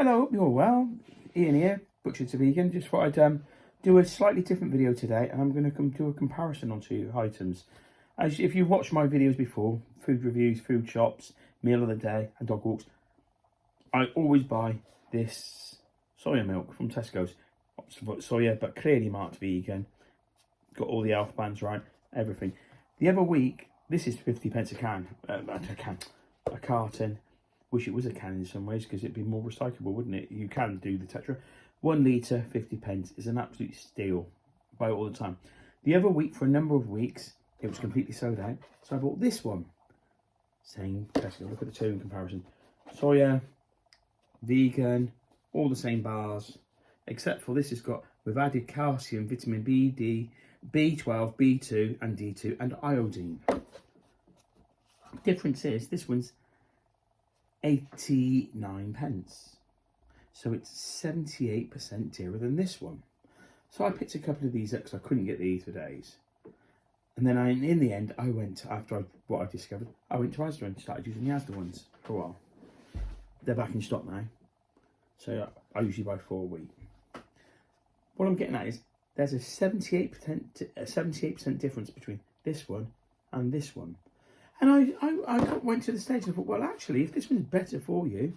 Hello, hope you're well. Ian here, Butcher to Vegan. Just thought I'd do a slightly different video today, and I'm going to come do a comparison on two items. As if you've watched my videos before, food reviews, food shops, meal of the day, and dog walks, I always buy this soya milk from Tesco's. Soya, but clearly marked vegan. Got all the health bands right, everything. The other week, this is 50p a carton. Wish it was a can in some ways because it'd be more recyclable, wouldn't it? You can do the Tetra. 1 litre, 50p is an absolute steal. Buy it all the time. The other week, for a number of weeks, it was completely sold out. So I bought this one. Same Tesco. Look at the two in comparison. Soya, vegan, all the same bars, except for this has got, we've added calcium, vitamin B, D, B12, B2 and D2 and iodine. Difference is this one's 89p, so it's 78% dearer than this one. So I picked a couple of these up because I couldn't get these for days, and then in the end I went, after what I discovered, I went to Asda and started using the Asda ones for a while. They're back in stock now, so I usually buy 4 a week. What I'm getting at is there's a 78% difference between this one and this one. And I went to the stage and I thought, well, actually, if this one's better for you,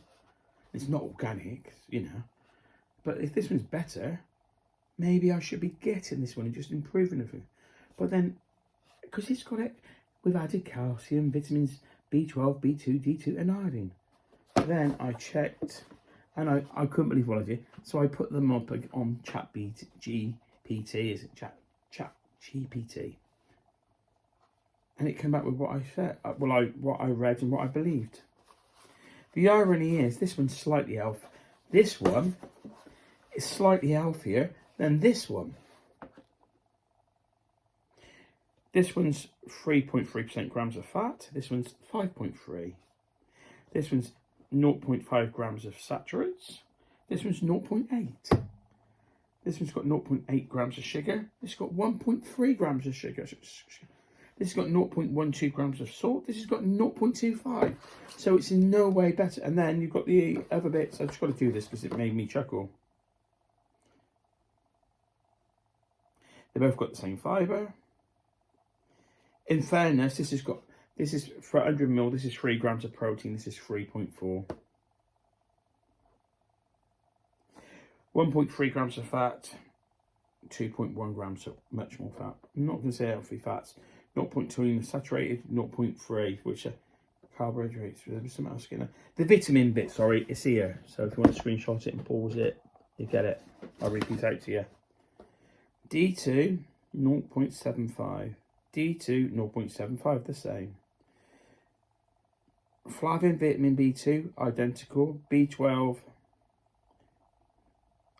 it's not organic, you know, but if this one's better, maybe I should be getting this one and just improving it. But then, because it's got it, we've added calcium, vitamins B12, B2, D2 and iodine. Then I checked and I couldn't believe what I did. So I put them up on GPT, is it Chat GPT? And it came back with what I said, what I read and what I believed. The irony is, this one's slightly healthy. This one is slightly healthier than this one. This one's 3.3% grams of fat. This one's 5.3. This one's 0.5 grams of saturates. This one's 0.8. This one's got 0.8 grams of sugar. This has got 1.3 grams of sugar. This has got 0.12 grams of salt. This has got 0.25. So it's in no way better. And then you've got the other bits. I just got to do this because it made me chuckle. They both got the same fibre. In fairness, this is for 100 ml. This is 3 grams of protein. This is 3.4. 1.3 grams of fat. 2.1 grams of much more fat. I'm not going to say healthy fats. 0.2 saturated, 0.3, which are carbohydrates. There's something else getting there. The vitamin bit, sorry, it's here. So if you want to screenshot it and pause it, you get it. I'll repeat out to you. D2, 0.75. D2, 0.75, the same. Flavin, vitamin B2, identical. B12,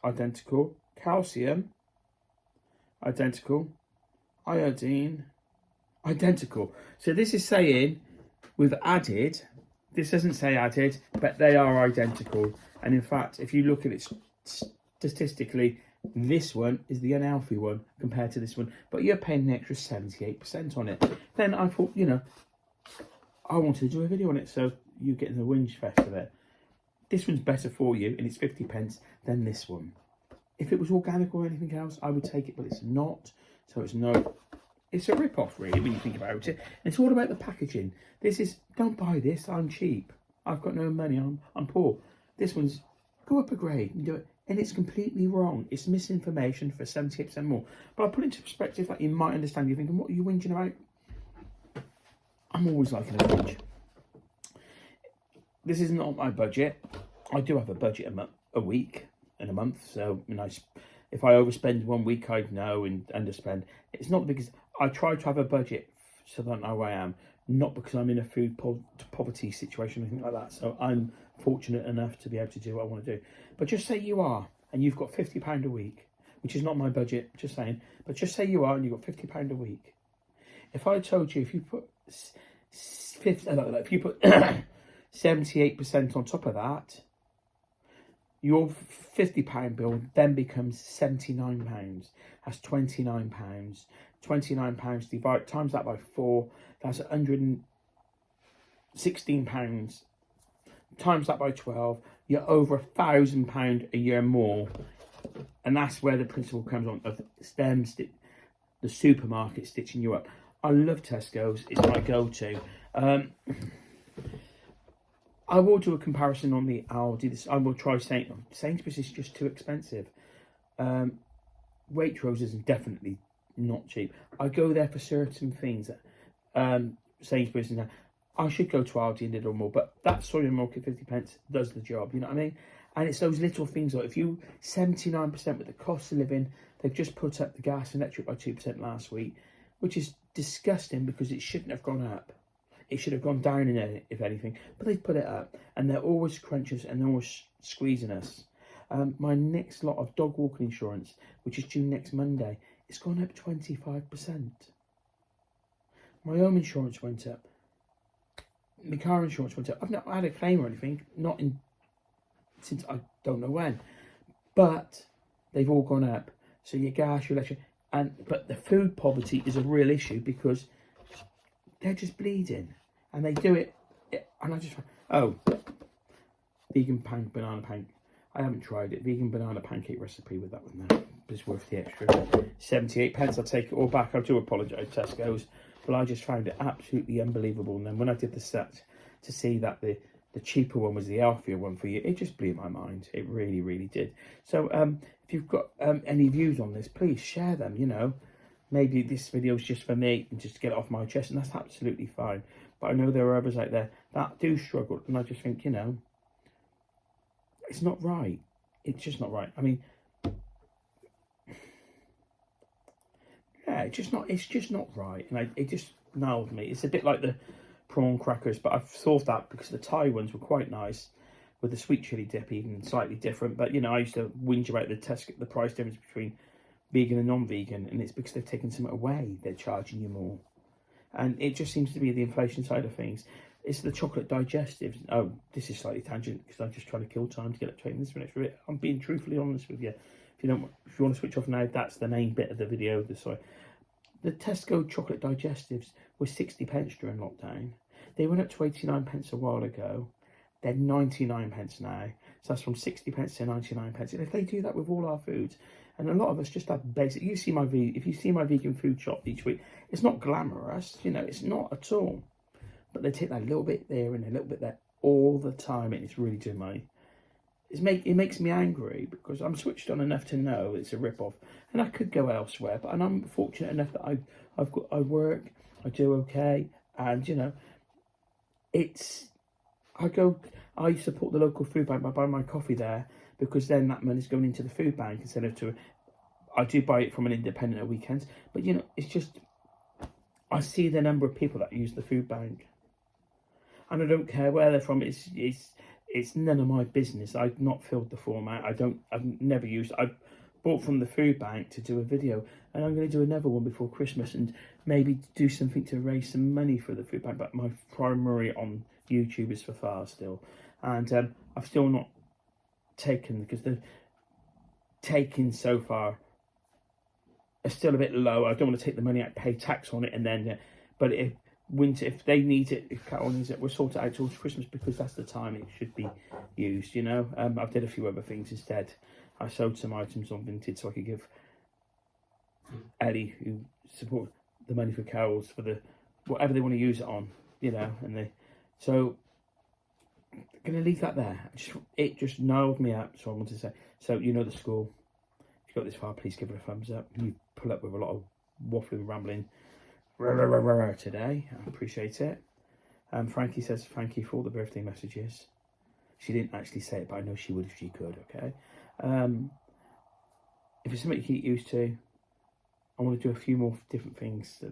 identical. Calcium, identical. Iodine, identical. So this is saying we've added, this doesn't say added, but they are identical. And in fact, if you look at it statistically, this one is the unhealthy one compared to this one, but you're paying an extra 78% on it. Then I thought, you know, I wanted to do a video on it, so you're getting the whinge fest of it. This one's better for you, and it's 50p than this one. If it was organic or anything else, I would take it, but it's not. So it's a rip-off, really, when you think about it. And it's all about the packaging. This is, don't buy this, I'm cheap. I've got no money, I'm poor. This one's, go up a grade and do it. And it's completely wrong. It's misinformation for 78% more. But I put it into perspective that you might understand. You're thinking, what are you whinging about? I'm always liking a whinge. This is not my budget. I do have a budget a week and a month. So, you know, if I overspend 1 week, I'd know and underspend. It's not because I try to have a budget so that I know where I am, not because I'm in a food poverty situation or anything like that. So I'm fortunate enough to be able to do what I want to do. But just say you are, and you've got £50 a week, which is not my budget, just saying. But just say you are, and you've got £50 a week. If I told you, if you put 78% on top of that, your £50 bill then becomes £79. That's £29. £29 divide times that by 4. That's £116 times that by 12, you're over £1,000 a year more. And that's where the principle comes on of them, the supermarket stitching you up. I love Tesco's, it's my go-to. I will do a comparison on the Aldi. I will try Sainsbury's is just too expensive. Waitrose is definitely not cheap. I go there for certain things. Sainsbury's and that. I should go to Aldi and Lidl more, but that soya milk at 50p does the job. You know what I mean? And it's those little things like if you 79% with the cost of living, they've just put up the gas and electric by 2% last week, which is disgusting because it shouldn't have gone up. It should have gone down in it, if anything, but they've put it up, and they're always crunching us and they're always squeezing us. My next lot of dog walking insurance, which is due next Monday, it's gone up 25%. My home insurance went up. My car insurance went up. I've not had a claim or anything, since I don't know when, but they've all gone up. So your gas, your electric, but the food poverty is a real issue because they're just bleeding, and they do it. And I just vegan banana pancake. I haven't tried it. Vegan banana pancake recipe with that one there. It's worth the extra 78p. I'll take it all back. I do apologise, Tesco's, but I just found it absolutely unbelievable. And then when I did the stats to see that the cheaper one was the healthier one for you, it just blew my mind. It really, really did. So if you've got any views on this, please share them. You know, maybe this video is just for me and just to get it off my chest, and that's absolutely fine. But I know there are others out there that do struggle, and I just think, you know, it's not right. It's just not right. I mean, yeah, it's just not right, and it just nailed me. It's a bit like the prawn crackers, but I've solved that because the Thai ones were quite nice with the sweet chili dip, even slightly different. But you know, I used to whinge about the price difference between vegan and non-vegan, and it's because they've taken something away. They're charging you more, and it just seems to be the inflation side of things. It's the chocolate digestives. Oh, this is slightly tangent because I'm just trying to kill time to get up to this for an extra bit. I'm being truthfully honest with you. If you want to switch off now, that's the main bit of the video. The Tesco chocolate digestives were 60p during lockdown. They went up to 89p a while ago. They're 99p now. So that's from 60p to 99p. And if they do that with all our foods, and a lot of us just have basic. If you see my vegan food shop each week, it's not glamorous. You know, it's not at all. But they take that little bit there and a little bit there all the time, and it's really doing my. It makes me angry because I'm switched on enough to know it's a rip-off, and I could go elsewhere. But I'm fortunate enough that I work, I do okay, and you know, I support the local food bank by buying my coffee there because then that money's going into the food bank instead of I do buy it from an independent at weekends, but you know, it's just I see the number of people that use the food bank, and I don't care where they're from. It's none of my business. I've not filled the form out. I've never used it. I bought from the food bank to do a video, and I'm going to do another one before Christmas and maybe do something to raise some money for the food bank. But my primary on YouTube is for far still, and I've still not taken because the taking so far are still a bit low. I don't want to take the money out, pay tax on it, and then but if they need it, if Carol needs it, we'll sort it out towards Christmas because that's the time it should be used, you know. I've did a few other things instead. I sold some items on Vinted so I could give Ellie, who support the money for Carol's, for the whatever they want to use it on, you know. And so I'm going to leave that there. It just nailed me up, so I want to say. So you know the score. If you got this far, please give it a thumbs up. You pull up with a lot of waffling, rambling today. I appreciate it. Frankie says thank you for all the birthday messages. She didn't actually say it, but I know she would if she could. Okay. If it's something you get used to, I want to do a few more different things,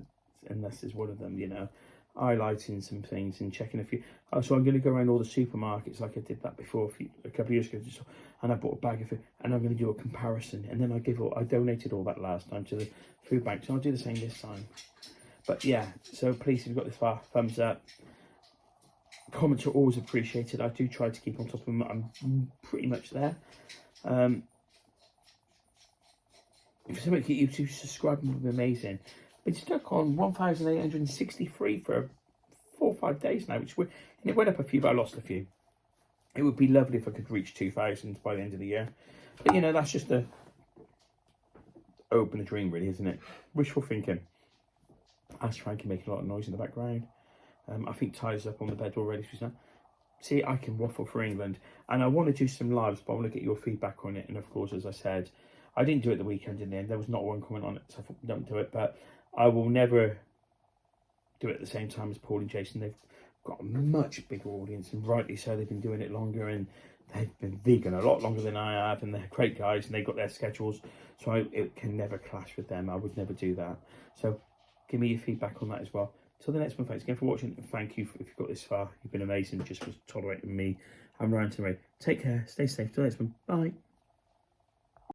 and this is one of them. You know, highlighting some things and checking a few. So I'm going to go around all the supermarkets like I did that before a couple of years ago, and I bought a bag of it, and I'm going to do a comparison, and then I donated all that last time to the food bank, so I'll do the same this time. But yeah, so please, if you've got this far, thumbs up. Comments are always appreciated. I do try to keep on top of them. I'm pretty much there. If somebody can get you to subscribe, would be amazing. Been stuck on 1,863 for 4 or 5 days now, and it went up a few, but I lost a few. It would be lovely if I could reach 2,000 by the end of the year. But, you know, that's just a open a dream, really, isn't it? Wishful thinking. Ask Frankie making a lot of noise in the background. I think Ty's up on the bed already. See, I can waffle for England. And I want to do some lives, but I want to get your feedback on it. And, of course, as I said, I didn't do it the weekend in the end. There was not one comment on it, so I thought, don't do it. But I will never do it at the same time as Paul and Jason. They've got a much bigger audience, and rightly so. They've been doing it longer, and they've been vegan a lot longer than I have, and they're great guys, and they've got their schedules, so it can never clash with them. I would never do that. So give me your feedback on that as well. Till the next one, thanks again for watching, and thank you if you've got this far. You've been amazing just for tolerating me. I'm ranting away. Take care, stay safe. Till the next one, bye.